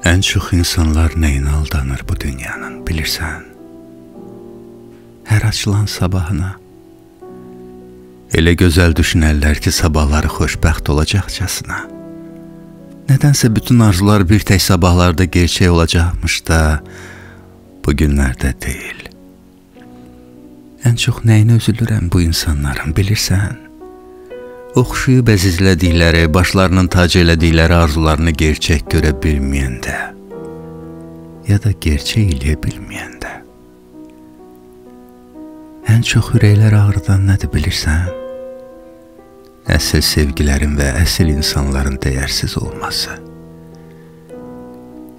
Ən çox insanlar nəyinə aldanır bu dünyanın, bilirsən? Hər açılan sabahına. Elə gözəl düşünərlər ki, sabahları xoşbəxt olacaqcasına. Nədənsə bütün arzular bir tək sabahlarda gerçək olacaqmış da, bu günlərdə deyil. Ən çox nəyinə üzülürəm bu insanların, bilirsən? Oxşuyub əzizlədikləri, başlarının tac elədikləri arzularını gerçək görə bilməyəndə, ya da gerçək eləyə bilməyəndə. Ən çox ürəklər ağrıdan nədir bilirsən? Əsl sevgilərin və əsl insanların dəyərsiz olması.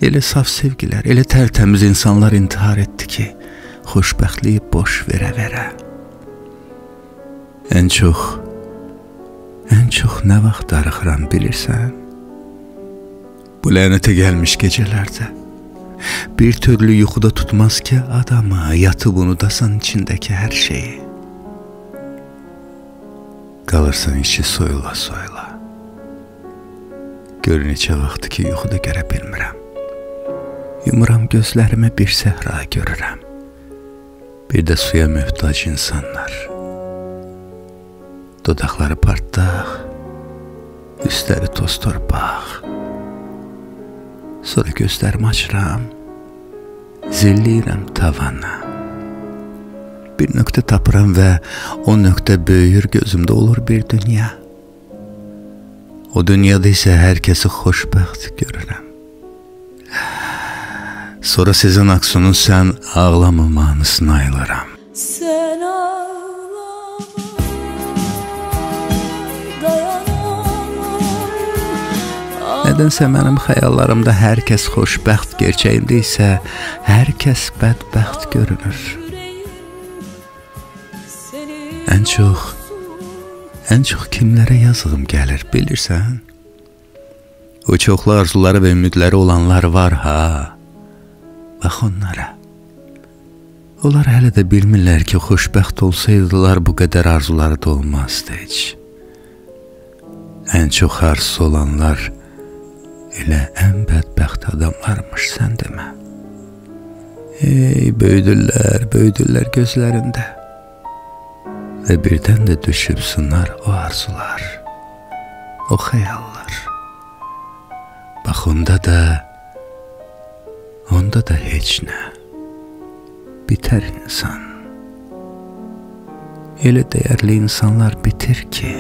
Elə saf sevgilər, elə tərtəmiz insanlar intihar etdi ki, xoşbəxtliyi boş verə-verə. Ən çox nə vaxt darıxıram bilirsən? Bu lənətə gəlmiş gecələrdə. Bir türlü yuxuda tutmaz ki adamı, yatıb unudasan içindəki hər şeyi. Qalırsan içi soyula-soyula. Gör neçə vaxtı ki yuxuda görə bilmirəm. Yumuram gözlərimi, bir səhra görürəm. Bir də suya möhtac insanlar. Dodaqları partdaq, üstləri toz torpaq. Sonra gözlərimi açıram, zilliyirəm tavana. Bir nöqtə tapıram və o nöqtə böyüyür, gözümdə olur bir dünya. O dünyada isə hər kəsi xoşbəxt görürəm. Sonra Sezen Aksu'nun Sən Ağlama mahnısını ayılıram. Sen ağlama, Nədənsə mənim xəyallarımda hər kəs xoşbəxt, gerçəyində isə hər kəs bədbəxt görünür. Ən çox kimlərə yazığım gəlir, bilirsən? O çoxlu arzuları və ümidləri olanlar var ha. Bax onlara. Onlar hələ də bilmirlər ki, xoşbəxt olsaydılar bu qədər arzuları da olmazdı heç. Ən çox arzusu olanlar elə ən bədbəxt adamlarmış, sən demə. Ey, böyüdürlər gözlərində. Və birdən də düşüb sınar o arzular, o xəyallar. Bax onda da heç nə. Bitər insan. Elə dəyərli insanlar bitir ki,